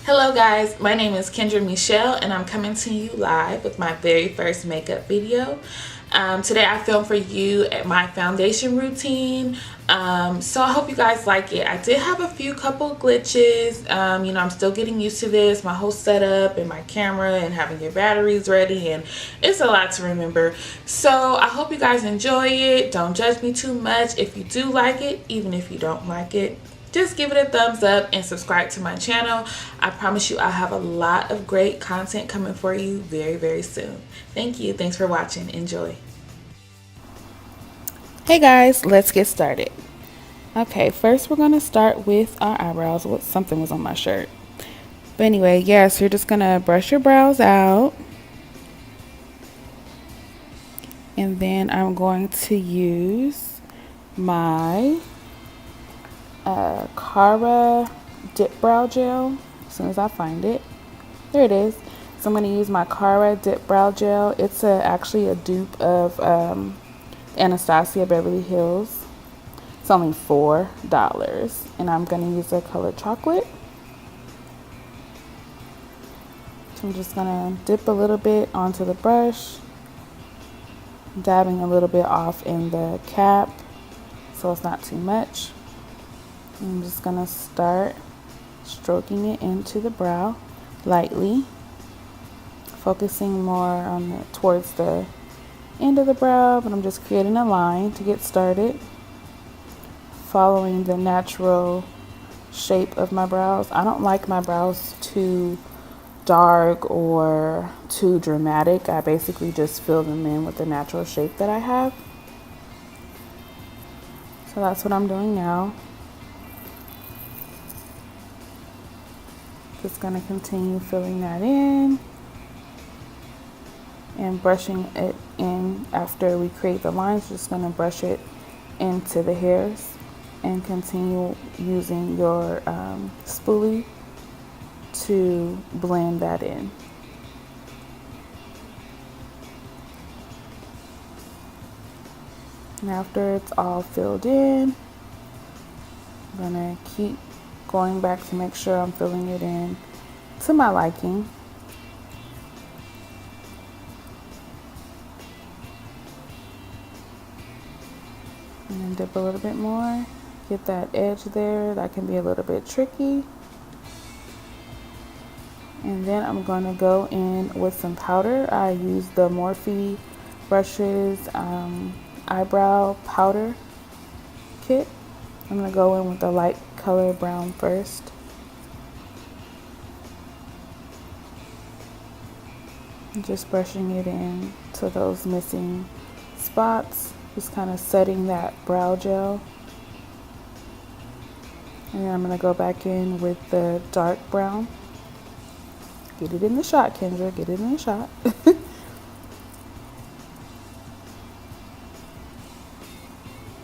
Hello guys, my name is Kendra Michelle and I'm coming to you live with my very first makeup video. Today I filmed for you at my foundation routine, so I hope you guys like it. I did have a few couple glitches. I'm still getting used to this, my whole setup and my camera and having your batteries ready, and it's a lot to remember. So I hope you guys enjoy it. Don't judge me too much if you do like it, even if you don't like it. Just give it a thumbs up and subscribe to my channel. I promise you I'll have a lot of great content coming for you very, very soon. Thank you. Thanks for watching. Enjoy. Hey guys, let's get started. Okay, first we're going to start with our eyebrows. Something was on my shirt. But anyway, yes, you're just going to brush your brows out. And then I'm going to use my Cara Dip Brow Gel as soon as I find it. There it is. So I'm going to use my Cara Dip Brow Gel. It's actually a dupe of Anastasia Beverly Hills. It's only $4. And I'm going to use the color chocolate. So I'm just going to dip a little bit onto the brush, dabbing a little bit off in the cap so it's not too much. I'm just going to start stroking it into the brow lightly, focusing more on towards the end of the brow, but I'm just creating a line to get started, following the natural shape of my brows. I don't like my brows too dark or too dramatic. I basically just fill them in with the natural shape that I have. So that's what I'm doing now. Just going to continue filling that in and brushing it in. After we create the lines, just going to brush it into the hairs and continue using your spoolie to blend that in. And after it's all filled in, I'm going to keep going back to make sure I'm filling it in to my liking. And then dip a little bit more. Get that edge there. That can be a little bit tricky. And then I'm going to go in with some powder. I use the Morphe brushes eyebrow powder kit. I'm going to go in with the light color brown first. Just brushing it in to those missing spots. Just kind of setting that brow gel. And then I'm going to go back in with the dark brown. Get it in the shot, Kendra. Get it in the shot.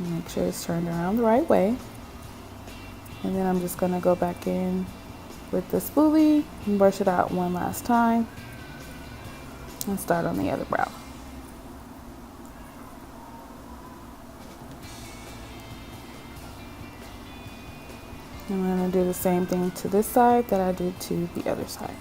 Make sure it's turned around the right way. And then I'm just going to go back in with the spoolie and brush it out one last time and start on the other brow. I'm going to do the same thing to this side that I did to the other side.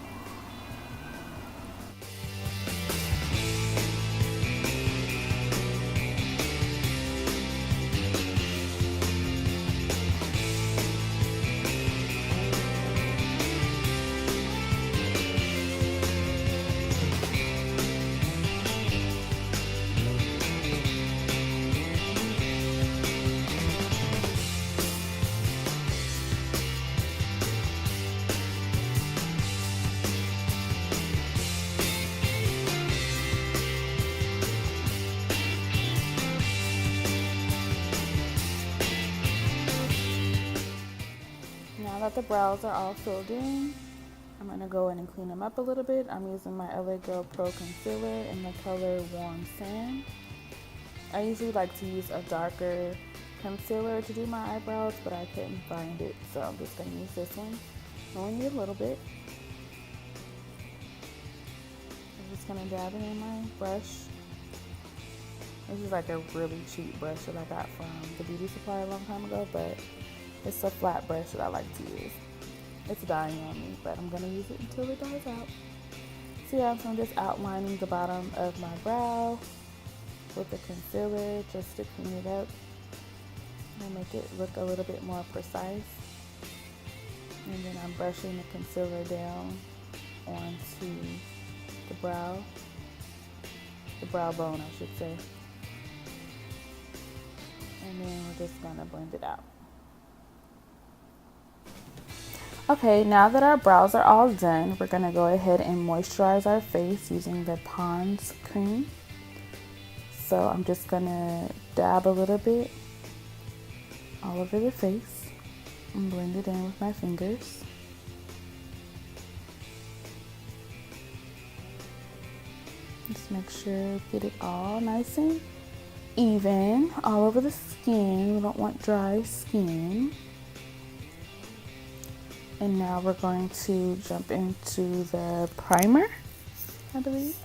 Now that the brows are all filled in, I'm going to go in and clean them up a little bit. I'm using my LA Girl Pro Concealer in the color Warm Sand. I usually like to use a darker concealer to do my eyebrows, but I couldn't find it, so I'm just going to use this one. Only a little bit. I'm just going to dab it in my brush. This is like a really cheap brush that I got from the beauty supply a long time ago, but it's a flat brush that I like to use. It's dying on me, but I'm gonna use it until it dies out. So yeah, so I'm just outlining the bottom of my brow with the concealer just to clean it up and make it look a little bit more precise. And then I'm brushing the concealer down onto the brow bone, I should say. And then we're just gonna blend it out. Okay, now that our brows are all done, we're gonna go ahead and moisturize our face using the Pond's cream. So I'm just gonna dab a little bit all over the face and blend it in with my fingers. Just make sure get it all nice and even all over the skin. We don't want dry skin. And now we're going to jump into the primer, I believe.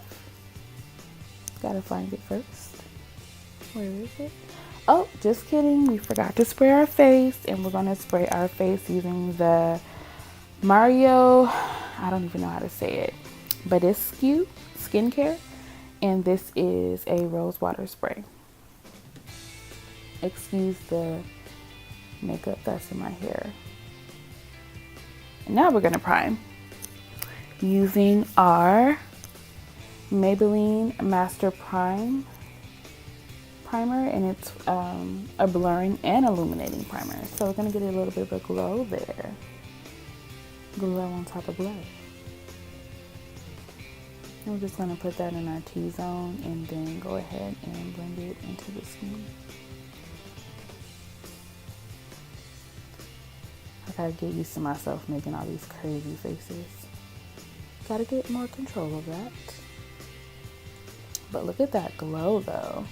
Gotta find it first. Where is it? Oh, just kidding. We forgot to spray our face, and we're gonna spray our face using the Mario, I don't even know how to say it, but it's skincare, and this is a rose water spray. Excuse the makeup that's in my hair. And now we're gonna prime using our Maybelline Master Primer, and it's a blurring and illuminating primer. So we're gonna get a little bit of a glow there. Glow on top of glow. And we're just gonna put that in our T-zone and then go ahead and blend it into the skin. I gotta get used to myself making all these crazy faces. Gotta get more control of that. But look at that glow though.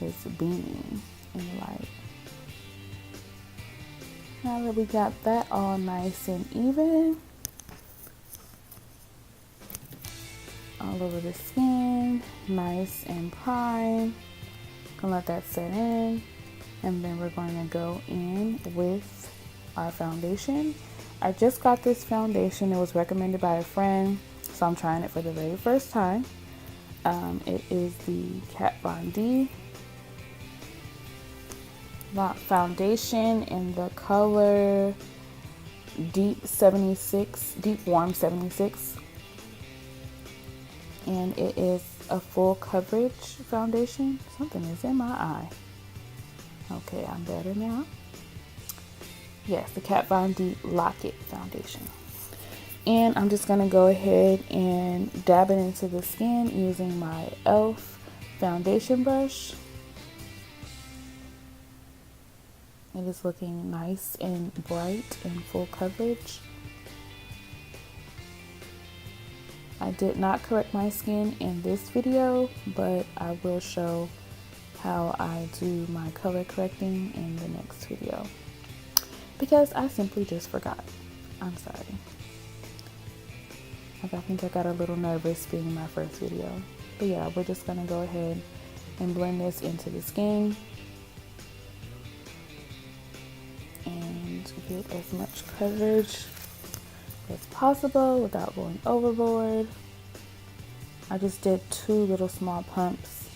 It's beaming in the light. Now that we got that all nice and even, all over the skin, nice and prime. Gonna let that set in, and then we're going to go in with our foundation. I just got this foundation. It was recommended by a friend, so I'm trying it for the very first time. It is the Kat Von D foundation in the color Deep Warm 76, and it is a full coverage foundation. Something is in my eye. Okay, I'm better now. Yes, the Kat Von D Lock-It foundation. And I'm just gonna go ahead and dab it into the skin using my e.l.f. foundation brush. It is looking nice and bright and full coverage. I did not correct my skin in this video, but I will show how I do my color correcting in the next video, because I simply just forgot. I'm sorry. I think I got a little nervous being my first video. But yeah, we're just gonna go ahead and blend this into the skin and get as much coverage as possible without going overboard. I just did 2 little small pumps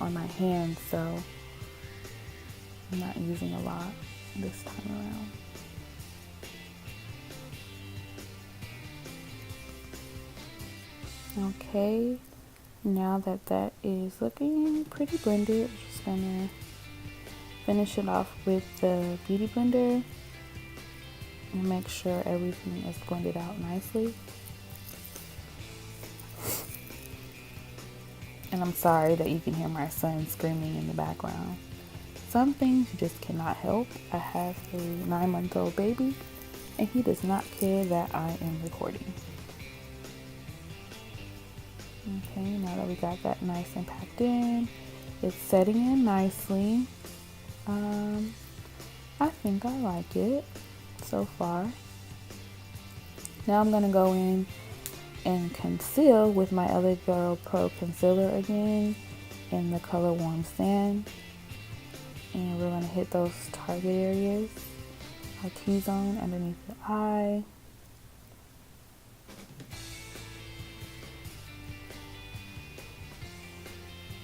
on my hand, so I'm not using a lot this time around. Okay, now that that is looking pretty blended, I'm just gonna finish it off with the Beauty Blender and make sure everything is blended out nicely. And I'm sorry that you can hear my son screaming in the background. Some things you just cannot help. I have a 9-month-old baby, and he does not care that I am recording. Okay, now that we got that nice and packed in, it's setting in nicely. I think I like it so far. Now I'm gonna go in and conceal with my LA Girl Pro Concealer again in the color Warm Sand. And we're gonna hit those target areas. a T-zone underneath the eye.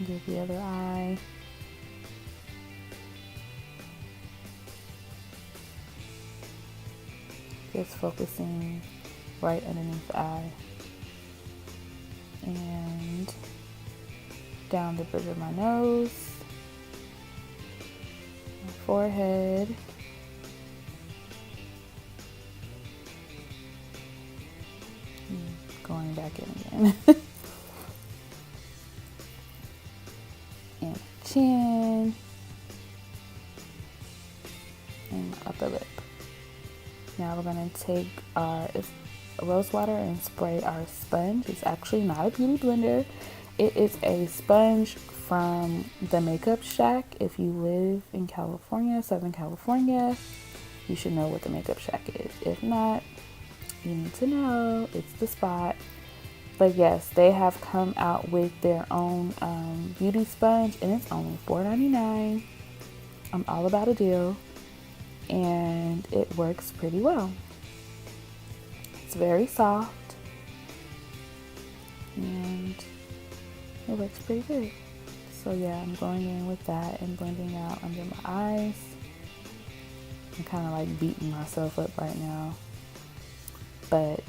Do the other eye. Just focusing right underneath the eye. And down the bridge of my nose, my forehead, going back in again, and chin, and my upper lip. Now we're going to take our rose water and spray our sponge. It's actually not a beauty blender. It is a sponge from the Makeup Shack. If you live in California, Southern California, you should know what the Makeup Shack is. If not, you need to know. It's the spot. But yes, they have come out with their own beauty sponge, and it's only $4.99. I'm all about a deal, and it works pretty well. It's very soft, and it works pretty good. So yeah, I'm going in with that and blending out under my eyes. I'm kind of like beating myself up right now, but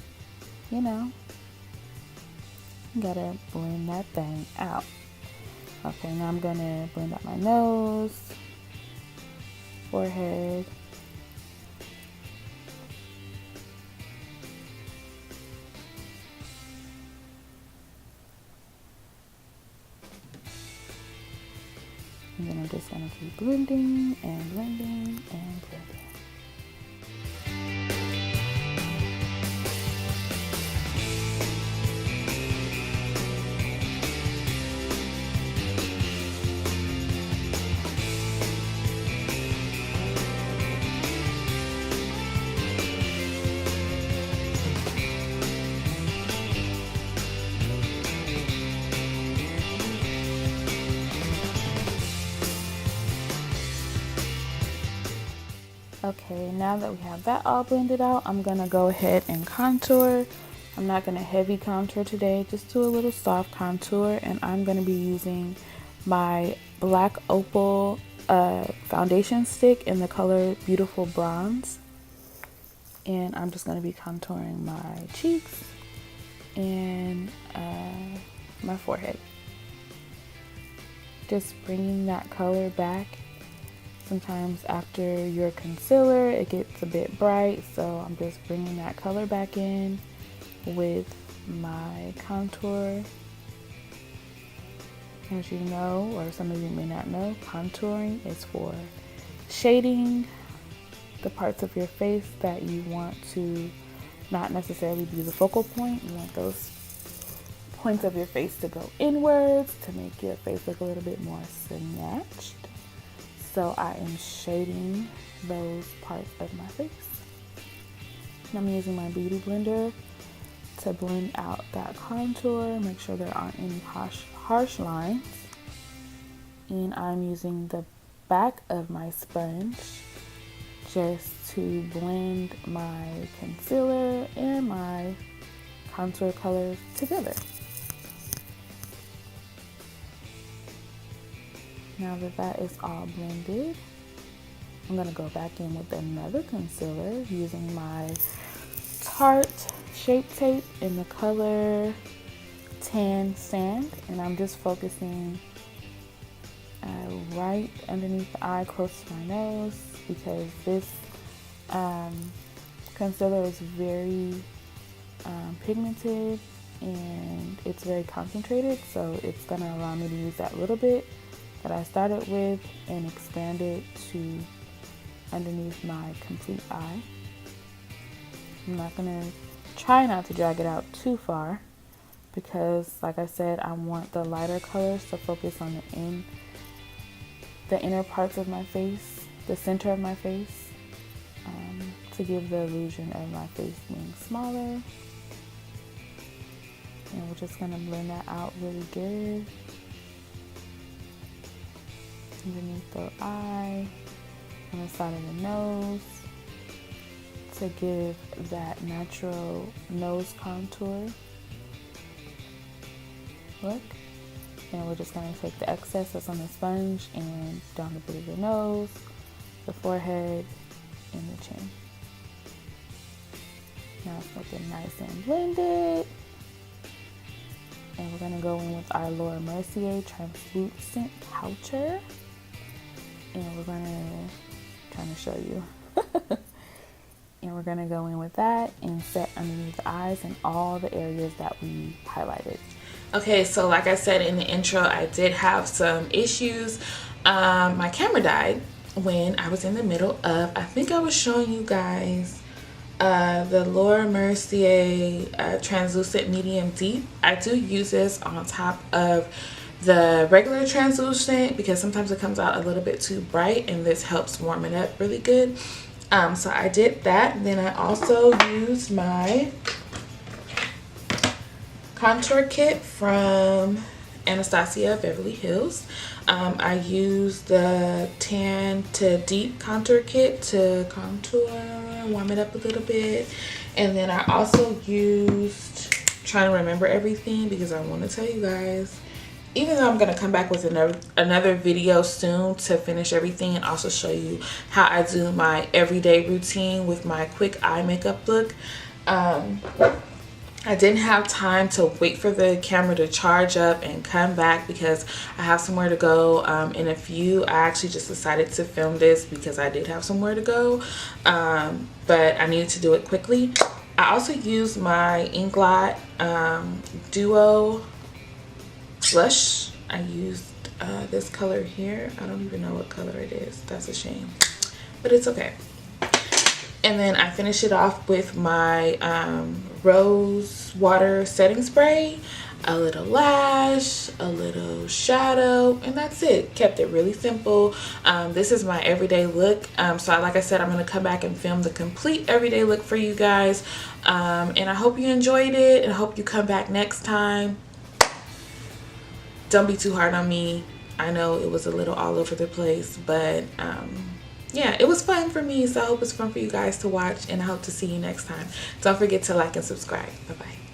you know, you gotta blend that thing out. Okay, now I'm gonna blend out my nose, forehead, and then I'm just gonna keep blending and blending and blending. Okay, now that we have that all blended out, I'm gonna go ahead and contour. I'm not gonna heavy contour today, just do a little soft contour, and I'm gonna be using my black Opal foundation stick in the color Beautiful Bronze. And I'm just gonna be contouring my cheeks and my forehead. Just bringing that color back. Sometimes after your concealer, it gets a bit bright, so I'm just bringing that color back in with my contour. As you know, or some of you may not know, contouring is for shading the parts of your face that you want to not necessarily be the focal point. You want those points of your face to go inwards to make your face look a little bit more snatched. So I am shading those parts of my face. And I'm using my beauty blender to blend out that contour, make sure there aren't any harsh lines. And I'm using the back of my sponge just to blend my concealer and my contour colors together. Now that that is all blended, I'm going to go back in with another concealer using my Tarte Shape tape in the color Tan Sand. And I'm just focusing right underneath the eye, close to my nose, because this concealer is very pigmented and it's very concentrated. So it's going to allow me to use that little bit that I started with and expand it to underneath my complete eye. I'm not gonna try not to drag it out too far because, like I said, I want the lighter colors to focus on the inner parts of my face, the center of my face, to give the illusion of my face being smaller. And we're just gonna blend that out really good. Underneath the eye, on the side of the nose, to give that natural nose contour look. And we're just going to take the excess that's on the sponge and down the bridge of the nose, the forehead, and the chin. Now it's looking nice and blended. And we're going to go in with our Mercier translucent powder. And we're going to, trying to show you. And we're going to go in with that and set underneath the eyes and all the areas that we highlighted. Okay, so like I said in the intro, I did have some issues. My camera died when I was in the middle of, I think I was showing you guys the Mercier translucent medium deep. I do use this on top of the regular translucent because sometimes it comes out a little bit too bright, and this helps warm it up really good. So I did that. Then I also used my contour kit from Anastasia, Beverly Hills. I used the tan to deep contour kit to contour, warm it up a little bit. And then I also used, trying to remember everything because I want to tell you guys, even though I'm going to come back with another video soon to finish everything and also show you how I do my everyday routine with my quick eye makeup look. I didn't have time to wait for the camera to charge up and come back because I have somewhere to go in a few. I actually just decided to film this because I did have somewhere to go, but I needed to do it quickly. I also used my Inglot Duo blush. I used this color here. I don't even know what color it is. That's a shame, but it's okay. And then I finish it off with my rose water setting spray, a little lash, a little shadow, and that's it. Kept it really simple. This is my everyday look. So like I said, I'm going to come back and film the complete everyday look for you guys. And I hope you enjoyed it, and I hope you come back next time. Don't be too hard on me. I know it was a little all over the place, but yeah, it was fun for me, so I hope it's fun for you guys to watch, and I hope to see you next time. Don't forget to like and subscribe. Bye bye.